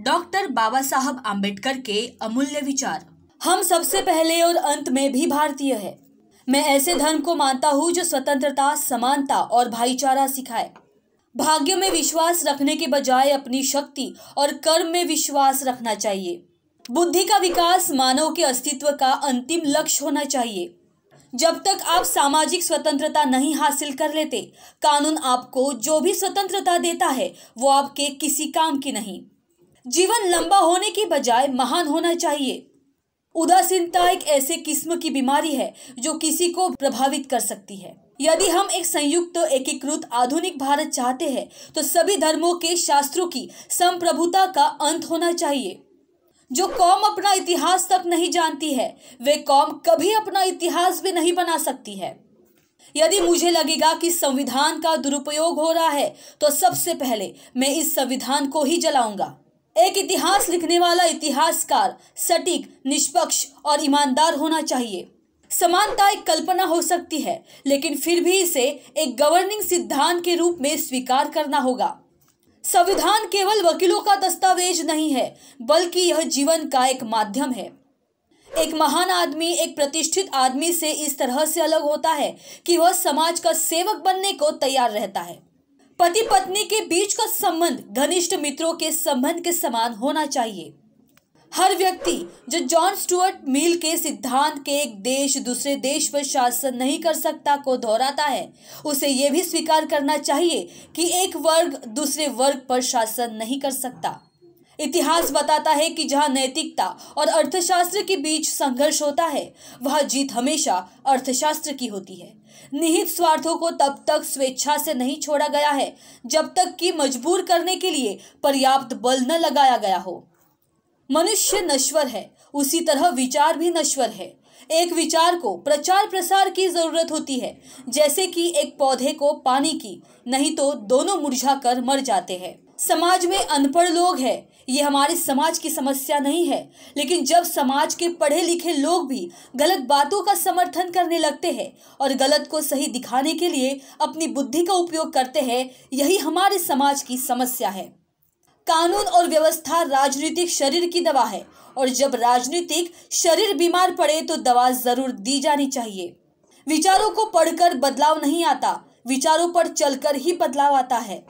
Doctor बाबा साहब आम्बेडकर के अमूल्य विचार। हम सबसे पहले और अंत में भी भारतीय है। मैं ऐसे धर्म को मानता हूँ जो स्वतंत्रता, समानता और भाईचारा सिखाए। भाग्य में विश्वास रखने के बजाय अपनी शक्ति और कर्म में विश्वास रखना चाहिए। बुद्धि का विकास मानव के अस्तित्व का अंतिम लक्ष्य होना चाहिए। जब तक आप सामाजिक स्वतंत्रता नहीं हासिल कर लेते, कानून आपको जो भी स्वतंत्रता देता है वो आपके किसी काम की नहीं। जीवन लंबा होने की बजाय महान होना चाहिए। उदासीनता एक ऐसे किस्म की बीमारी है जो किसी को प्रभावित कर सकती है। यदि हम एक संयुक्त एकीकृत आधुनिक भारत चाहते हैं तो सभी धर्मों के शास्त्रों की संप्रभुता का अंत होना चाहिए। जो कौम अपना इतिहास तक नहीं जानती है, वे कौम कभी अपना इतिहास भी नहीं बना सकती है। यदि मुझे लगेगा कि संविधान का दुरुपयोग हो रहा है तो सबसे पहले मैं इस संविधान को ही जलाऊंगा। एक इतिहास लिखने वाला इतिहासकार सटीक, निष्पक्ष और ईमानदार होना चाहिए। समानता एक कल्पना हो सकती है, लेकिन फिर भी इसे एक गवर्निंग सिद्धांत के रूप में स्वीकार करना होगा। संविधान केवल वकीलों का दस्तावेज नहीं है, बल्कि यह जीवन का एक माध्यम है। एक महान आदमी एक प्रतिष्ठित आदमी से इस तरह से अलग होता है कि वह समाज का सेवक बनने को तैयार रहता है। पति पत्नी के बीच का संबंध घनिष्ठ मित्रों के संबंध के समान होना चाहिए। हर व्यक्ति जो जॉन स्टुअर्ट मिल के सिद्धांत के एक देश दूसरे देश पर शासन नहीं कर सकता को दोहराता है, उसे यह भी स्वीकार करना चाहिए कि एक वर्ग दूसरे वर्ग पर शासन नहीं कर सकता। इतिहास बताता है कि जहां नैतिकता और अर्थशास्त्र के बीच संघर्ष होता है, वहां जीत हमेशा अर्थशास्त्र की होती है। निहित स्वार्थों को तब तक स्वेच्छा से नहीं छोड़ा गया है जब तक कि मजबूर करने के लिए पर्याप्त बल न लगाया गया हो। मनुष्य नश्वर है, उसी तरह विचार भी नश्वर है। एक विचार को प्रचार प्रसार की जरूरत होती है, जैसे कि एक पौधे को पानी की, नहीं तो दोनों मुरझाकर मर जाते हैं। समाज में अनपढ़ लोग हैं, ये हमारे समाज की समस्या नहीं है, लेकिन जब समाज के पढ़े लिखे लोग भी गलत बातों का समर्थन करने लगते हैं और गलत को सही दिखाने के लिए अपनी बुद्धि का उपयोग करते हैं, यही हमारे समाज की समस्या है। कानून और व्यवस्था राजनीतिक शरीर की दवा है, और जब राजनीतिक शरीर बीमार पड़े तो दवा जरूर दी जानी चाहिए। विचारों को पढ़कर बदलाव नहीं आता, विचारों पर चलकर ही बदलाव आता है।